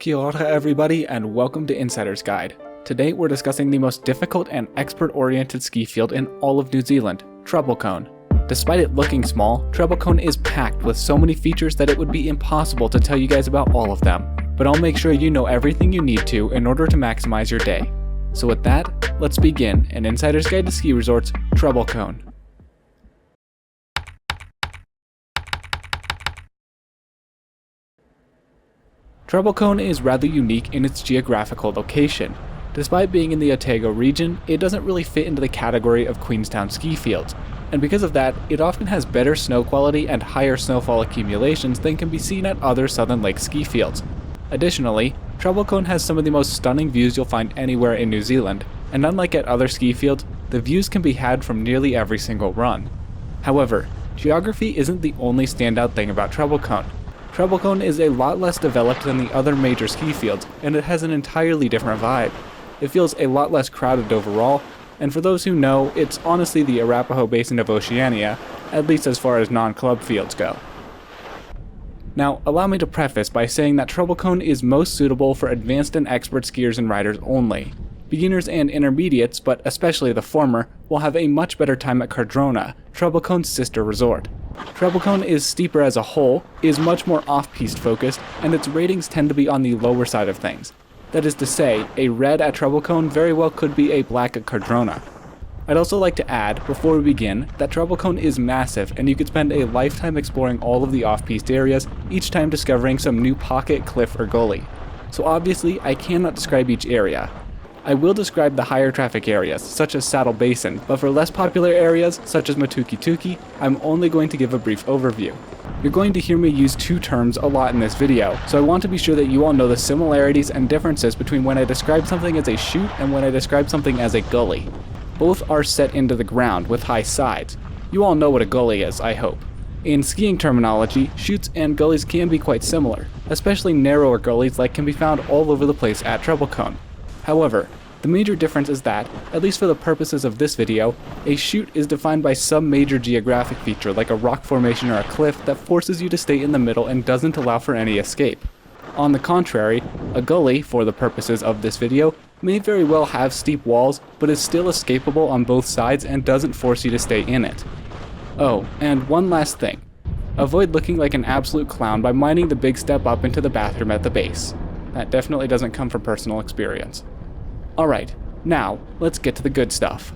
Kia ora everybody, and welcome to Insider's Guide. Today we're discussing the most difficult and expert-oriented ski field in all of New Zealand, Treble Cone. Despite it looking small, Treble Cone is packed with so many features that it would be impossible to tell you guys about all of them, but I'll make sure you know everything you need to in order to maximize your day. So with that, let's begin an Insider's Guide to Ski Resorts, Treble Cone. Treble Cone is rather unique in its geographical location. Despite being in the Otago region, it doesn't really fit into the category of Queenstown ski fields, and because of that, it often has better snow quality and higher snowfall accumulations than can be seen at other Southern Lake ski fields. Additionally, Treble Cone has some of the most stunning views you'll find anywhere in New Zealand, and unlike at other ski fields, the views can be had from nearly every single run. However, geography isn't the only standout thing about Treble Cone. Treble Cone is a lot less developed than the other major ski fields, and it has an entirely different vibe. It feels a lot less crowded overall, and for those who know, it's honestly the Motatapu Basin of Oceania, at least as far as non-club fields go. Now, allow me to preface by saying that Treble Cone is most suitable for advanced and expert skiers and riders only. Beginners and intermediates, but especially the former, will have a much better time at Cardrona, Treble Cone's sister resort. Treble Cone is steeper as a whole, is much more off-piste focused, and its ratings tend to be on the lower side of things. That is to say, a red at Treble Cone very well could be a black at Cardrona. I'd also like to add, before we begin, that Treble Cone is massive and you could spend a lifetime exploring all of the off-piste areas, each time discovering some new pocket, cliff, or gully. So obviously, I cannot describe each area. I will describe the higher traffic areas, such as Saddle Basin, but for less popular areas, such as Motatapu, I'm only going to give a brief overview. You're going to hear me use two terms a lot in this video, so I want to be sure that you all know the similarities and differences between when I describe something as a chute and when I describe something as a gully. Both are set into the ground with high sides. You all know what a gully is, I hope. In skiing terminology, chutes and gullies can be quite similar, especially narrower gullies like can be found all over the place at Treble Cone. However, the major difference is that, at least for the purposes of this video, a chute is defined by some major geographic feature like a rock formation or a cliff that forces you to stay in the middle and doesn't allow for any escape. On the contrary, a gully, for the purposes of this video, may very well have steep walls, but is still escapable on both sides and doesn't force you to stay in it. Oh, and one last thing. Avoid looking like an absolute clown by minding the big step up into the bathroom at the base. That definitely doesn't come from personal experience. Alright, now, let's get to the good stuff.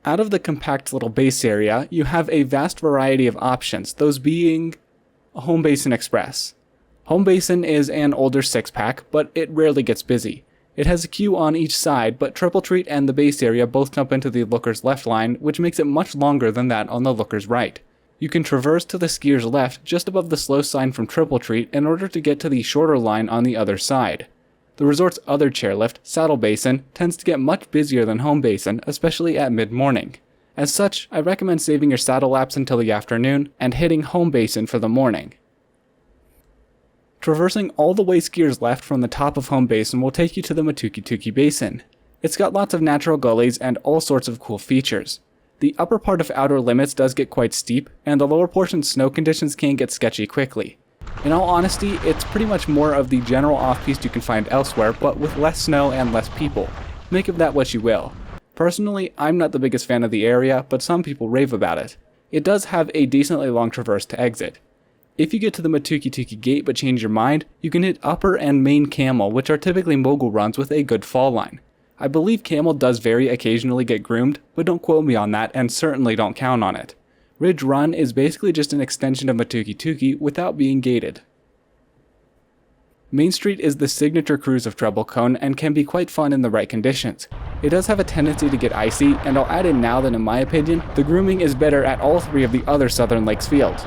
Out of the compact little base area, you have a vast variety of options, those being Home Basin Express. Home Basin is an older six-pack, but it rarely gets busy. It has a queue on each side, but Triple Treat and the base area both jump into the looker's left line, which makes it much longer than that on the looker's right. You can traverse to the skier's left just above the slow sign from Triple Treat in order to get to the shorter line on the other side. The resort's other chairlift, Saddle Basin, tends to get much busier than Home Basin, especially at mid-morning. As such, I recommend saving your saddle laps until the afternoon and hitting Home Basin for the morning. Traversing all the way skiers left from the top of Home Basin will take you to the Motatapu Basin. It's got lots of natural gullies and all sorts of cool features. The upper part of Outer Limits does get quite steep, and the lower portion's snow conditions can get sketchy quickly. In all honesty, it's pretty much more of the general off-piste you can find elsewhere, but with less snow and less people. Make of that what you will. Personally, I'm not the biggest fan of the area, but some people rave about it. It does have a decently long traverse to exit. If you get to the Motatapu gate but change your mind, you can hit Upper and Main Camel, which are typically mogul runs with a good fall line. I believe Camel does very occasionally get groomed, but don't quote me on that and certainly don't count on it. Ridge Run is basically just an extension of Motatapu without being gated. Main Street is the signature cruise of Treble Cone and can be quite fun in the right conditions. It does have a tendency to get icy, and I'll add in now that in my opinion, the grooming is better at all three of the other Southern Lakes fields.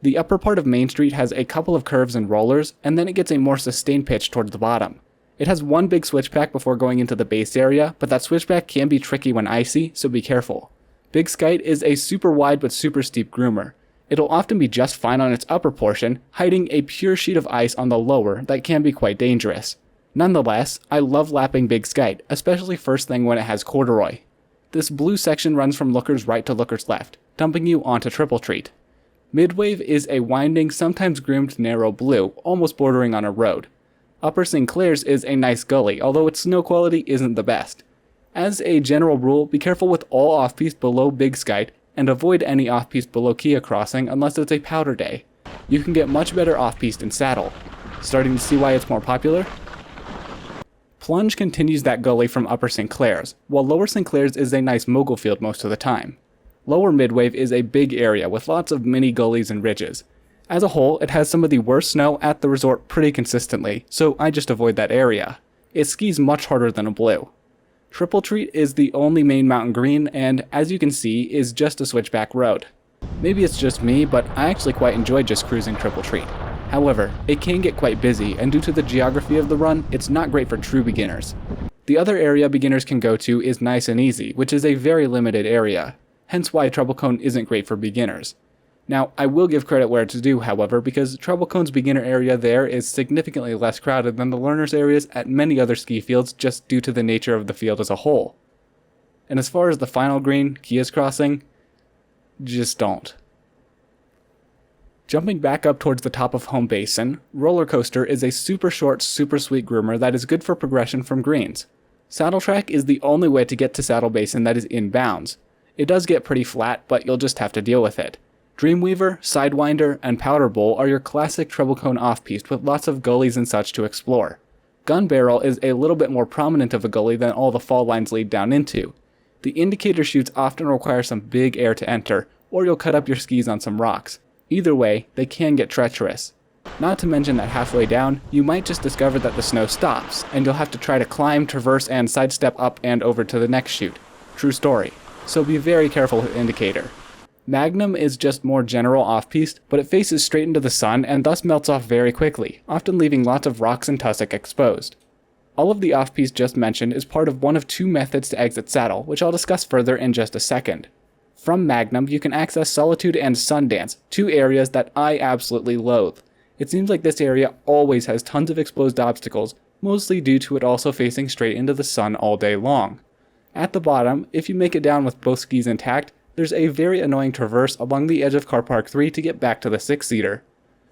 The upper part of Main Street has a couple of curves and rollers, and then it gets a more sustained pitch towards the bottom. It has one big switchback before going into the base area, but that switchback can be tricky when icy, so be careful. Big Skite is a super wide but super steep groomer. It'll often be just fine on its upper portion, hiding a pure sheet of ice on the lower that can be quite dangerous. Nonetheless, I love lapping Big Skite, especially first thing when it has corduroy. This blue section runs from looker's right to looker's left, dumping you onto Triple Treat. Midwave is a winding, sometimes groomed narrow blue, almost bordering on a road. Upper Sinclair's is a nice gully, although its snow quality isn't the best. As a general rule, be careful with all off-piste below Big Skyte, and avoid any off-piste below Kia Crossing unless it's a powder day. You can get much better off-piste in Saddle. Starting to see why it's more popular? Plunge continues that gully from Upper Sinclair's, while Lower Sinclair's is a nice mogul field most of the time. Lower Midwave is a big area with lots of mini gullies and ridges. As a whole, it has some of the worst snow at the resort pretty consistently, so I just avoid that area. It skis much harder than a blue. Triple Treat is the only main mountain green, and as you can see, is just a switchback road. Maybe it's just me, but I actually quite enjoy just cruising Triple Treat. However, it can get quite busy, and due to the geography of the run, it's not great for true beginners. The other area beginners can go to is Nice and Easy, which is a very limited area, hence why Treble Cone isn't great for beginners. Now, I will give credit where it's due, however, because Treble Cone's beginner area there is significantly less crowded than the learners areas at many other ski fields just due to the nature of the field as a whole. And as far as the final green, Kia's Crossing, just don't. Jumping back up towards the top of Home Basin, Roller Coaster is a super short, super sweet groomer that is good for progression from greens. Saddle Track is the only way to get to Saddle Basin that is in bounds. It does get pretty flat, but you'll just have to deal with it. Dreamweaver, Sidewinder, and Powder Bowl are your classic Treble Cone off-piste with lots of gullies and such to explore. Gun Barrel is a little bit more prominent of a gully than all the fall lines lead down into. The indicator chutes often require some big air to enter, or you'll cut up your skis on some rocks. Either way, they can get treacherous. Not to mention that halfway down, you might just discover that the snow stops, and you'll have to try to climb, traverse, and sidestep up and over to the next chute. True story. So be very careful with indicator. Magnum is just more general off-piste, but it faces straight into the sun and thus melts off very quickly, often leaving lots of rocks and tussock exposed. All of the off-piste just mentioned is part of one of two methods to exit Saddle, which I'll discuss further in just a second. From Magnum, you can access Solitude and Sundance, two areas that I absolutely loathe. It seems like this area always has tons of exposed obstacles, mostly due to it also facing straight into the sun all day long. At the bottom, if you make it down with both skis intact, there's a very annoying traverse along the edge of Car Park 3 to get back to the 6-seater.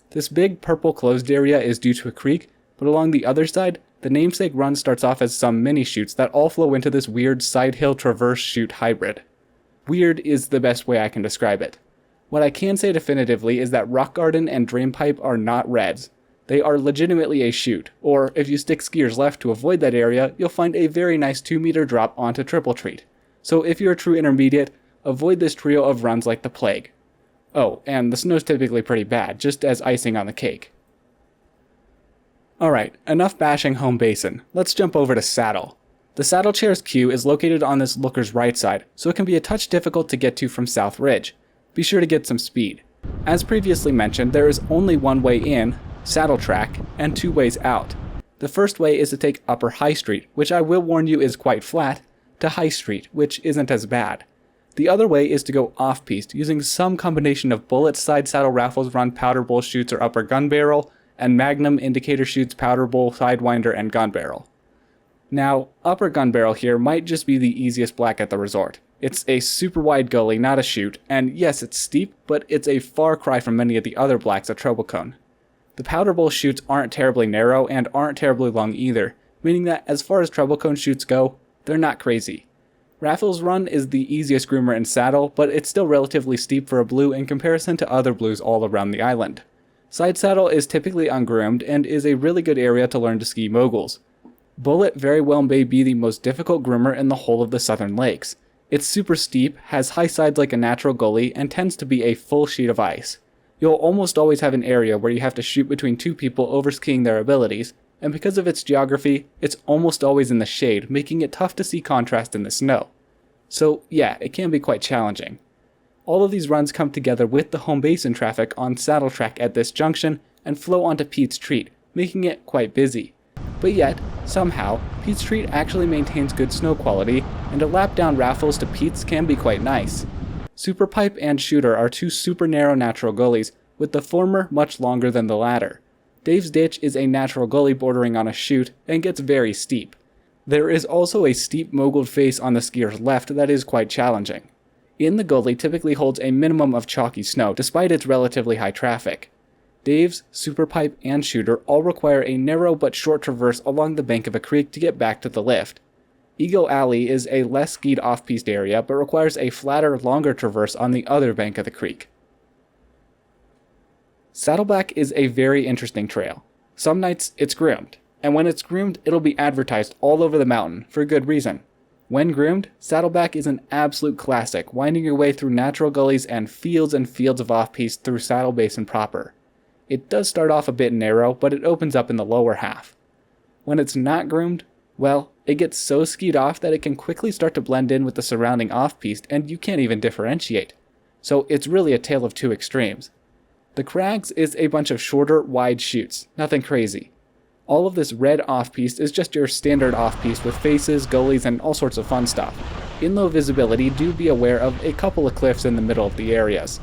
This big purple closed area is due to a creek, but along the other side, the namesake run starts off as some mini chutes that all flow into this weird side hill traverse chute hybrid. Weird is the best way I can describe it. What I can say definitively is that Rock Garden and Dream Pipe are not reds. They are legitimately a chute, or if you stick skiers left to avoid that area, you'll find a very nice 2-meter drop onto Triple Treat. So if you're a true intermediate, avoid this trio of runs like the plague. Oh, and the snow's typically pretty bad, just as icing on the cake. Alright, enough bashing Home Basin. Let's jump over to Saddle. The Saddle Chair's queue is located on this looker's right side, so it can be a touch difficult to get to from South Ridge. Be sure to get some speed. As previously mentioned, there is only one way in, Saddle Track, and two ways out. The first way is to take Upper High Street, which I will warn you is quite flat, to High Street, which isn't as bad. The other way is to go off-piste, using some combination of Bullet Side Saddle Raffles Run Powder Bowl chutes or Upper Gun Barrel, and Magnum Indicator chutes Powder Bowl, Sidewinder, and Gun Barrel. Now, Upper Gun Barrel here might just be the easiest black at the resort. It's a super wide gully, not a chute, and yes, it's steep, but it's a far cry from many of the other blacks at Treble Cone. The Powder Bowl chutes aren't terribly narrow and aren't terribly long either, meaning that as far as Treble Cone chutes go, they're not crazy. Raffles Run is the easiest groomer in Saddle, but it's still relatively steep for a blue in comparison to other blues all around the island. Side Saddle is typically ungroomed and is a really good area to learn to ski moguls. Bullet very well may be the most difficult groomer in the whole of the Southern Lakes. It's super steep, has high sides like a natural gully, and tends to be a full sheet of ice. You'll almost always have an area where you have to shoot between two people over skiing their abilities, and because of its geography, it's almost always in the shade, making it tough to see contrast in the snow. So yeah, it can be quite challenging. All of these runs come together with the Home Basin traffic on Saddle Track at this junction and flow onto Pete's Treat, making it quite busy. But yet, somehow, Pete's Treat actually maintains good snow quality, and a lap down Raffles to Pete's can be quite nice. Super Pipe and Shooter are two super narrow natural gullies, with the former much longer than the latter. Dave's Ditch is a natural gully bordering on a chute, and gets very steep. There is also a steep moguled face on the skier's left that is quite challenging. In the gully typically holds a minimum of chalky snow despite its relatively high traffic. Dave's, Superpipe, and Shooter all require a narrow but short traverse along the bank of a creek to get back to the lift. Eagle Alley is a less skied off-piste area but requires a flatter, longer traverse on the other bank of the creek. Saddleback is a very interesting trail. Some nights it's groomed, and when it's groomed it'll be advertised all over the mountain for good reason. When groomed, Saddleback is an absolute classic, winding your way through natural gullies and fields of off-piste through Saddle Basin proper. It does start off a bit narrow, but it opens up in the lower half. When it's not groomed, well, it gets so skied off that it can quickly start to blend in with the surrounding off-piste and you can't even differentiate. So it's really a tale of two extremes. The Crags is a bunch of shorter, wide chutes, nothing crazy. All of this red off-piste is just your standard off-piste with faces, gullies, and all sorts of fun stuff. In low visibility, do be aware of a couple of cliffs in the middle of the areas.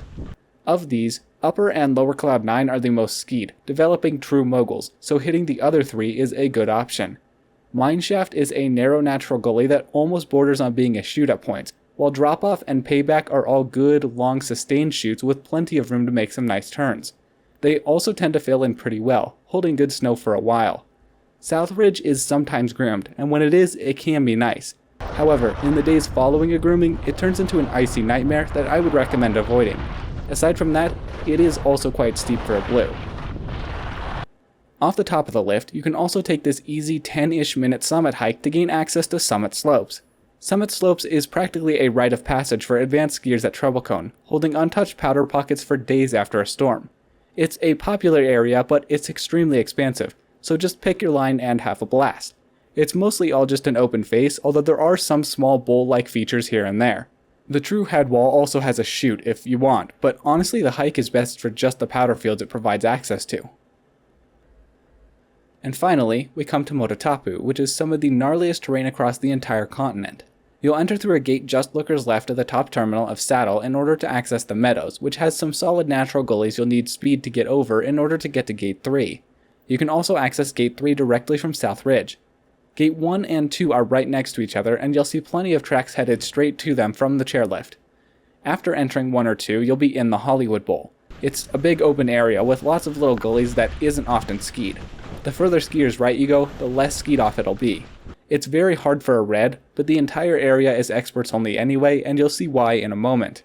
Of these, Upper and Lower Cloud 9 are the most skied, developing true moguls, so hitting the other three is a good option. Mineshaft is a narrow natural gully that almost borders on being a chute at points, while Drop-Off and Payback are all good, long, sustained chutes with plenty of room to make some nice turns. They also tend to fill in pretty well, holding good snow for a while. South Ridge is sometimes groomed, and when it is, it can be nice. However, in the days following a grooming, it turns into an icy nightmare that I would recommend avoiding. Aside from that, it is also quite steep for a blue. Off the top of the lift, you can also take this easy 10-ish minute summit hike to gain access to Summit Slopes. Summit Slopes is practically a rite of passage for advanced skiers at Treble Cone, holding untouched powder pockets for days after a storm. It's a popular area, but it's extremely expansive, so just pick your line and have a blast. It's mostly all just an open face, although there are some small bowl-like features here and there. The true head wall also has a chute if you want, but honestly the hike is best for just the powder fields it provides access to. And finally, we come to Motatapu, which is some of the gnarliest terrain across the entire continent. You'll enter through a gate just lookers left of the top terminal of Saddle in order to access the meadows, which has some solid natural gullies you'll need speed to get over in order to get to Gate 3. You can also access Gate 3 directly from South Ridge. Gate 1 and 2 are right next to each other, and you'll see plenty of tracks headed straight to them from the chairlift. After entering 1 or 2, you'll be in the Hollywood Bowl. It's a big open area with lots of little gullies that isn't often skied. The further skiers right you go, the less skied off it'll be. It's very hard for a red, but the entire area is experts only anyway, and you'll see why in a moment.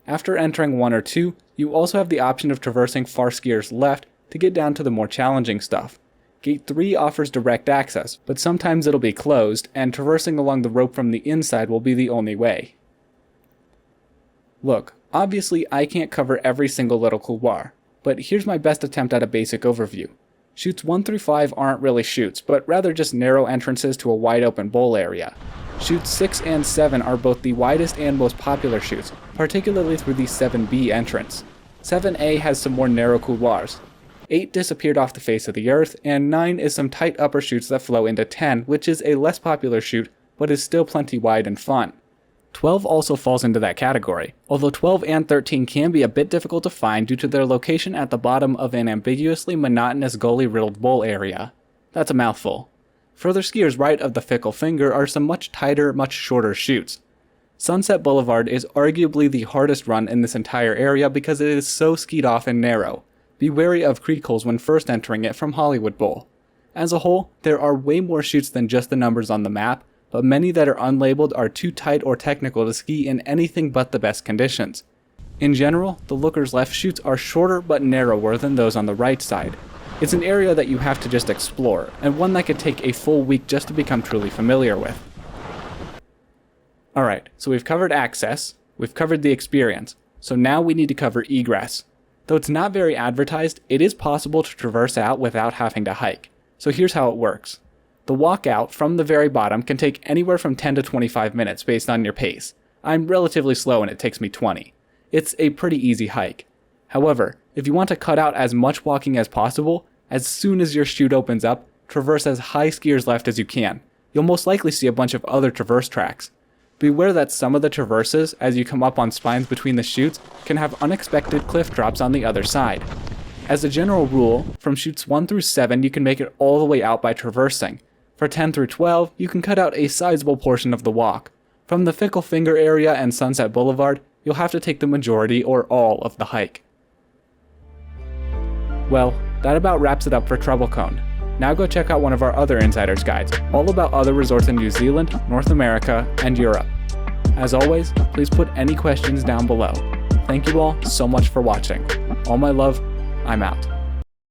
After entering 1 or 2, you also have the option of traversing far skiers left to get down to the more challenging stuff. Gate 3 offers direct access, but sometimes it'll be closed, and traversing along the rope from the inside will be the only way. Look, obviously I can't cover every single little couloir, but here's my best attempt at a basic overview. Chutes 1 through 5 aren't really chutes, but rather just narrow entrances to a wide open bowl area. Chutes 6 and 7 are both the widest and most popular chutes, particularly through the 7B entrance. 7A has some more narrow couloirs. 8 disappeared off the face of the earth, and 9 is some tight upper chutes that flow into 10, which is a less popular chute, but is still plenty wide and fun. 12 also falls into that category, although 12 and 13 can be a bit difficult to find due to their location at the bottom of an ambiguously monotonous gully-riddled bowl area. That's a mouthful. Further skiers right of the fickle finger are some much tighter, much shorter chutes. Sunset Boulevard is arguably the hardest run in this entire area because it is so skied off and narrow. Be wary of creek holes when first entering it from Hollywood Bowl. As a whole, there are way more chutes than just the numbers on the map, but many that are unlabeled are too tight or technical to ski in anything but the best conditions. In general, the lookers left chutes are shorter but narrower than those on the right side. It's an area that you have to just explore, and one that could take a full week just to become truly familiar with. Alright, so we've covered access, we've covered the experience, so now we need to cover egress. Though it's not very advertised, it is possible to traverse out without having to hike. So here's how it works. The walk out from the very bottom can take anywhere from 10 to 25 minutes based on your pace. I'm relatively slow and it takes me 20. It's a pretty easy hike. However, if you want to cut out as much walking as possible, as soon as your chute opens up, traverse as high skiers left as you can. You'll most likely see a bunch of other traverse tracks. Beware that some of the traverses, as you come up on spines between the chutes, can have unexpected cliff drops on the other side. As a general rule, from chutes 1 through 7 you can make it all the way out by traversing. For 10 through 12, you can cut out a sizable portion of the walk. From the Fickle Finger area and Sunset Boulevard, you'll have to take the majority or all of the hike. Well, that about wraps it up for Treble Cone. Now go check out one of our other Insider's Guides, all about other resorts in New Zealand, North America, and Europe. As always, please put any questions down below. Thank you all so much for watching. All my love, I'm out.